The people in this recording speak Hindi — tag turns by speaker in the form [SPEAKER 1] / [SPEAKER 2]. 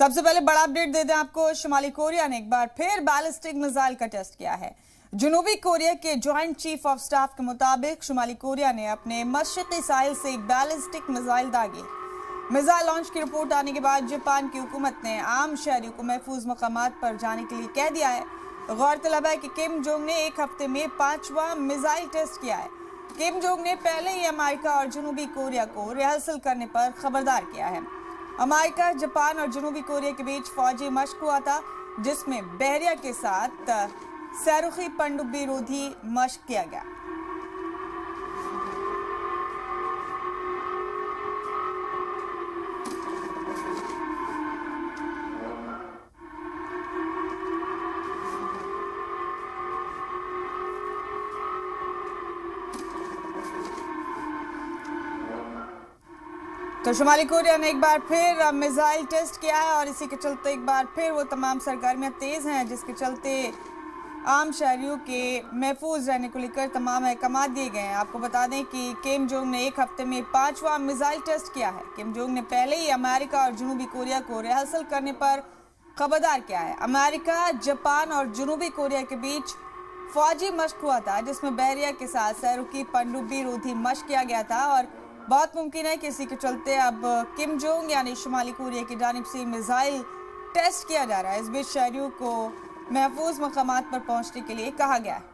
[SPEAKER 1] सबसे पहले बड़ा अपडेट दे दें आपको। शुमाली कोरिया ने एक बार फिर बैलिस्टिक मिसाइल का टेस्ट किया है। जनूबी कोरिया के जॉइंट चीफ ऑफ स्टाफ के मुताबिक शुमाली कोरिया ने अपने मशरिकी साहिल से एक बैलिस्टिक मिसाइल दागी। मिसाइल लॉन्च की रिपोर्ट आने के बाद जापान की हुकूमत ने आम शहरियों को महफूज मकामात पर जाने के लिए कह दिया है। गौरतलब है कि किम जोंग ने एक हफ्ते में 5वां मिसाइल टेस्ट किया है। किम जोंग ने पहले ही अमेरिका और जनूबी कोरिया को रिहर्सल करने पर खबरदार किया है। अमेरिका, जापान और जनूबी कोरिया के बीच फौजी मश्क हुआ था, जिसमें बहरिया के साथ सैरुखी पनडुब्बी रोधी मश्क किया गया। तो शुमाली कोरिया ने एक बार फिर मिसाइल टेस्ट किया है और इसी के चलते एक बार फिर वो तमाम सरगर्मियां तेज हैं, जिसके चलते आम शहरियों के महफूज रहने को लेकर तमाम अहकाम दिए गए हैं। आपको बता दें कि किम जोंग ने एक हफ्ते में 5वां मिसाइल टेस्ट किया है। किम जोंग ने पहले ही अमेरिका और जनूबी कोरिया को रिहर्सल करने पर खबरदार किया है। अमेरिका, जापान और जनूबी कोरिया के बीच फौजी मश्क हुआ था, जिसमें बहरिया के साथ सैरुखी पनडुब्बी रोधी मश्क किया गया था और बहुत मुमकिन है कि इसी के चलते अब किम जोंग यानी शुमाली कोरिया की जानिब से मिसाइल टेस्ट किया जा रहा है। इस बीच शहरियों को महफूज मकामात पर पहुंचने के लिए कहा गया है।